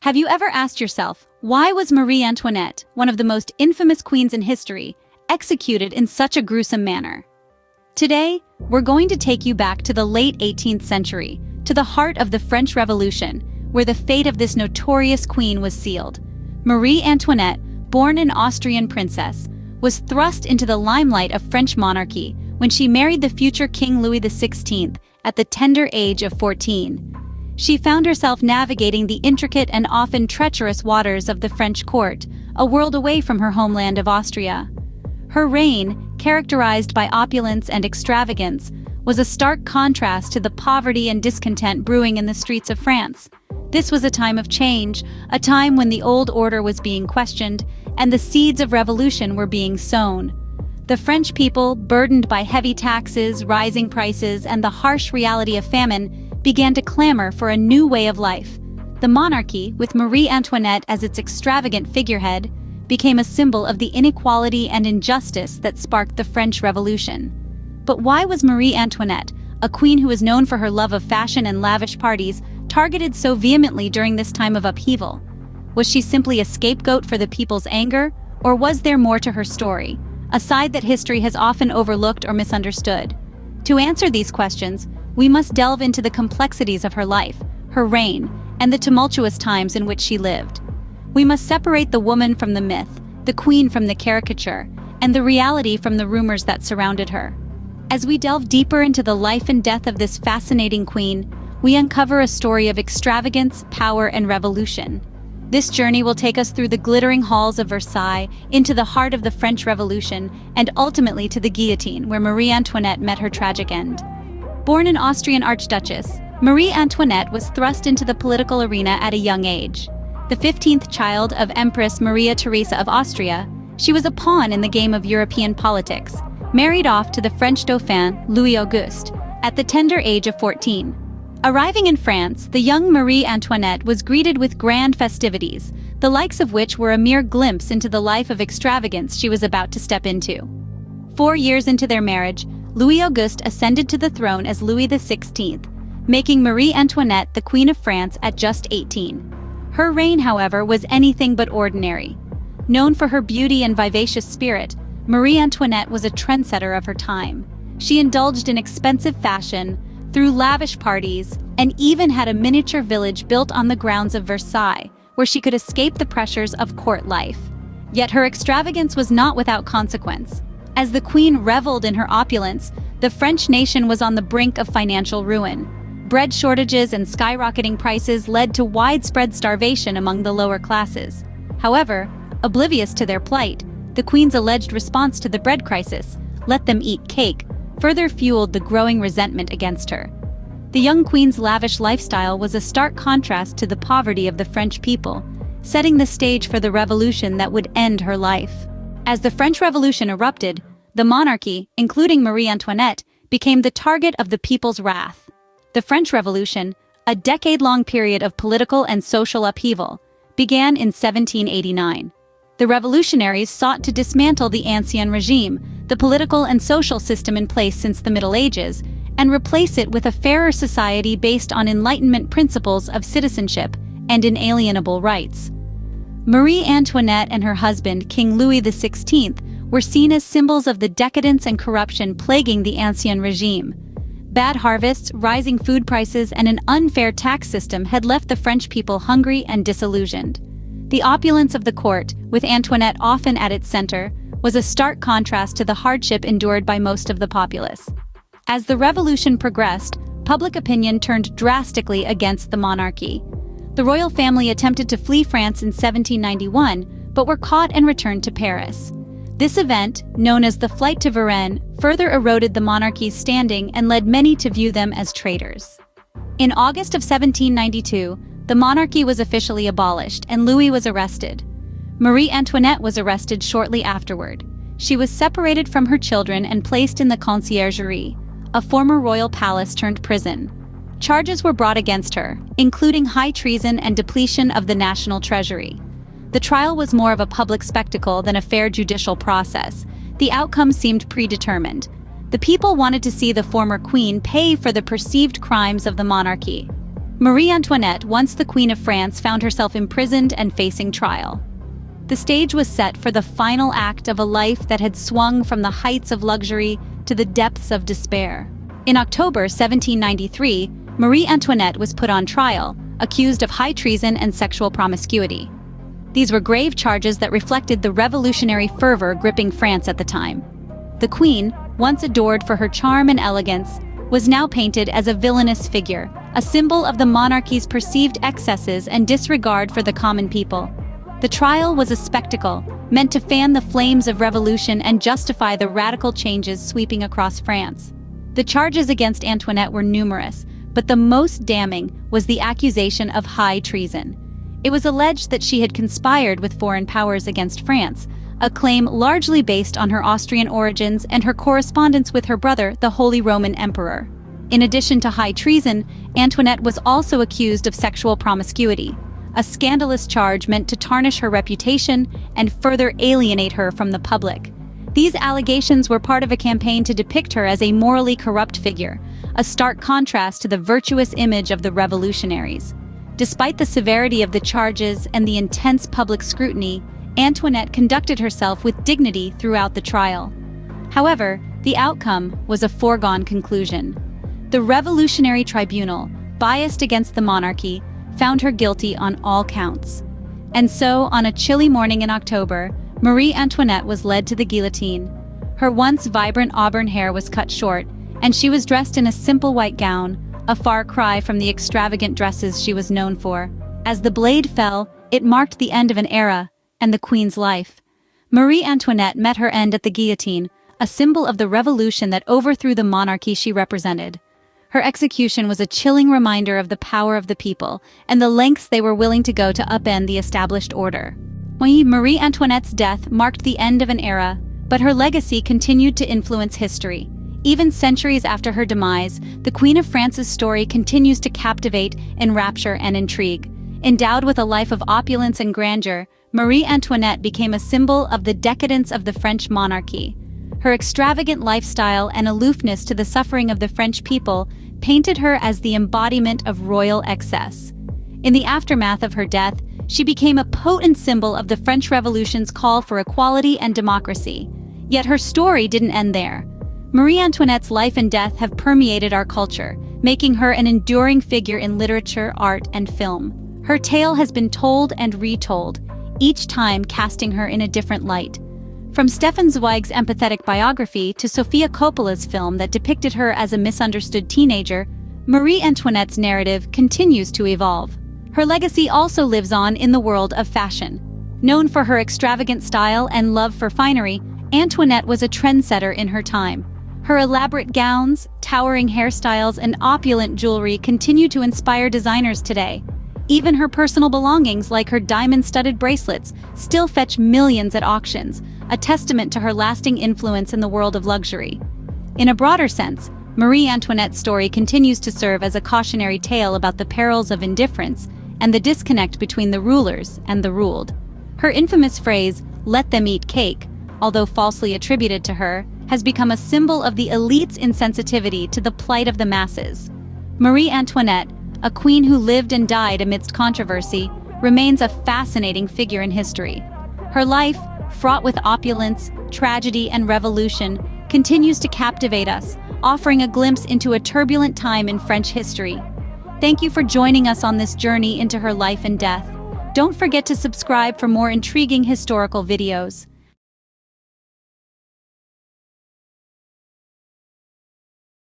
Have you ever asked yourself, why was Marie Antoinette, one of the most infamous queens in history, executed in such a gruesome manner? Today, we're going to take you back to the late 18th century, to the heart of the French Revolution, where the fate of this notorious queen was sealed. Marie Antoinette, born an Austrian princess, was thrust into the limelight of French monarchy when she married the future King Louis XVI at the tender age of 14. She found herself navigating the intricate and often treacherous waters of the French court, a world away from her homeland of Austria. Her reign, characterized by opulence and extravagance, was a stark contrast to the poverty and discontent brewing in the streets of France. This was a time of change, a time when the old order was being questioned, and the seeds of revolution were being sown. The French people, burdened by heavy taxes, rising prices, and the harsh reality of famine, began to clamor for a new way of life. The monarchy, with Marie Antoinette as its extravagant figurehead, became a symbol of the inequality and injustice that sparked the French Revolution. But why was Marie Antoinette, a queen who was known for her love of fashion and lavish parties, targeted so vehemently during this time of upheaval? Was she simply a scapegoat for the people's anger, or was there more to her story, a side that history has often overlooked or misunderstood? To answer these questions, we must delve into the complexities of her life, her reign, and the tumultuous times in which she lived. We must separate the woman from the myth, the queen from the caricature, and the reality from the rumors that surrounded her. As we delve deeper into the life and death of this fascinating queen, we uncover a story of extravagance, power, and revolution. This journey will take us through the glittering halls of Versailles, into the heart of the French Revolution, and ultimately to the guillotine, where Marie Antoinette met her tragic end. Born an Austrian archduchess, Marie Antoinette was thrust into the political arena at a young age. The 15th child of Empress Maria Theresa of Austria, she was a pawn in the game of European politics, married off to the French Dauphin Louis Auguste at the tender age of 14. Arriving in France, the young Marie Antoinette was greeted with grand festivities, the likes of which were a mere glimpse into the life of extravagance she was about to step into. 4 years into their marriage, Louis Auguste ascended to the throne as Louis XVI, making Marie Antoinette the Queen of France at just 18. Her reign, however, was anything but ordinary. Known for her beauty and vivacious spirit, Marie Antoinette was a trendsetter of her time. She indulged in expensive fashion, threw lavish parties, and even had a miniature village built on the grounds of Versailles, where she could escape the pressures of court life. Yet her extravagance was not without consequence. As the queen reveled in her opulence, the French nation was on the brink of financial ruin. Bread shortages and skyrocketing prices led to widespread starvation among the lower classes. However, oblivious to their plight, the queen's alleged response to the bread crisis, "Let them eat cake," further fueled the growing resentment against her. The young queen's lavish lifestyle was a stark contrast to the poverty of the French people, setting the stage for the revolution that would end her life. As the French Revolution erupted, the monarchy, including Marie Antoinette, became the target of the people's wrath. The French Revolution, a decade-long period of political and social upheaval, began in 1789. The revolutionaries sought to dismantle the Ancien regime, the political and social system in place since the Middle Ages, and replace it with a fairer society based on Enlightenment principles of citizenship and inalienable rights. Marie Antoinette and her husband, King Louis XVI, were seen as symbols of the decadence and corruption plaguing the Ancien regime. Bad harvests, rising food prices, and an unfair tax system had left the French people hungry and disillusioned. The opulence of the court, with Antoinette often at its center, was a stark contrast to the hardship endured by most of the populace. As the revolution progressed, public opinion turned drastically against the monarchy. The royal family attempted to flee France in 1791, but were caught and returned to Paris. This event, known as the Flight to Varennes, further eroded the monarchy's standing and led many to view them as traitors. In August of 1792, the monarchy was officially abolished and Louis was arrested. Marie Antoinette was arrested shortly afterward. She was separated from her children and placed in the Conciergerie, a former royal palace turned prison. Charges were brought against her, including high treason and depletion of the national treasury. The trial was more of a public spectacle than a fair judicial process. The outcome seemed predetermined. The people wanted to see the former queen pay for the perceived crimes of the monarchy. Marie Antoinette, once the Queen of France, found herself imprisoned and facing trial. The stage was set for the final act of a life that had swung from the heights of luxury to the depths of despair. In October 1793, Marie Antoinette was put on trial, accused of high treason and sexual promiscuity. These were grave charges that reflected the revolutionary fervor gripping France at the time. The Queen, once adored for her charm and elegance, was now painted as a villainous figure, a symbol of the monarchy's perceived excesses and disregard for the common people. The trial was a spectacle, meant to fan the flames of revolution and justify the radical changes sweeping across France. The charges against Antoinette were numerous, but the most damning was the accusation of high treason. It was alleged that she had conspired with foreign powers against France, a claim largely based on her Austrian origins and her correspondence with her brother, the Holy Roman Emperor. In addition to high treason, Antoinette was also accused of sexual promiscuity, a scandalous charge meant to tarnish her reputation and further alienate her from the public. These allegations were part of a campaign to depict her as a morally corrupt figure, a stark contrast to the virtuous image of the revolutionaries. Despite the severity of the charges and the intense public scrutiny, Antoinette conducted herself with dignity throughout the trial. However, the outcome was a foregone conclusion. The Revolutionary Tribunal, biased against the monarchy, found her guilty on all counts. And so, on a chilly morning in October, Marie Antoinette was led to the guillotine. Her once vibrant auburn hair was cut short, and she was dressed in a simple white gown, a far cry from the extravagant dresses she was known for. As the blade fell, it marked the end of an era and the Queen's life. Marie Antoinette met her end at the guillotine, a symbol of the revolution that overthrew the monarchy she represented. Her execution was a chilling reminder of the power of the people and the lengths they were willing to go to upend the established order. Marie Antoinette's death marked the end of an era, but her legacy continued to influence history. Even centuries after her demise, the Queen of France's story continues to captivate, enrapture, and intrigue. Endowed with a life of opulence and grandeur, Marie Antoinette became a symbol of the decadence of the French monarchy. Her extravagant lifestyle and aloofness to the suffering of the French people painted her as the embodiment of royal excess. In the aftermath of her death, she became a potent symbol of the French Revolution's call for equality and democracy. Yet her story didn't end there. Marie Antoinette's life and death have permeated our culture, making her an enduring figure in literature, art, and film. Her tale has been told and retold, each time casting her in a different light. From Stefan Zweig's empathetic biography to Sofia Coppola's film that depicted her as a misunderstood teenager, Marie Antoinette's narrative continues to evolve. Her legacy also lives on in the world of fashion. Known for her extravagant style and love for finery, Antoinette was a trendsetter in her time. Her elaborate gowns, towering hairstyles, and opulent jewelry continue to inspire designers today. Even her personal belongings, like her diamond-studded bracelets, still fetch millions at auctions, a testament to her lasting influence in the world of luxury. In a broader sense, Marie Antoinette's story continues to serve as a cautionary tale about the perils of indifference and the disconnect between the rulers and the ruled. Her infamous phrase, "let them eat cake," although falsely attributed to her, has become a symbol of the elite's insensitivity to the plight of the masses. Marie Antoinette, a queen who lived and died amidst controversy, remains a fascinating figure in history. Her life, fraught with opulence, tragedy, and revolution, continues to captivate us, offering a glimpse into a turbulent time in French history. Thank you for joining us on this journey into her life and death. Don't forget to subscribe for more intriguing historical videos.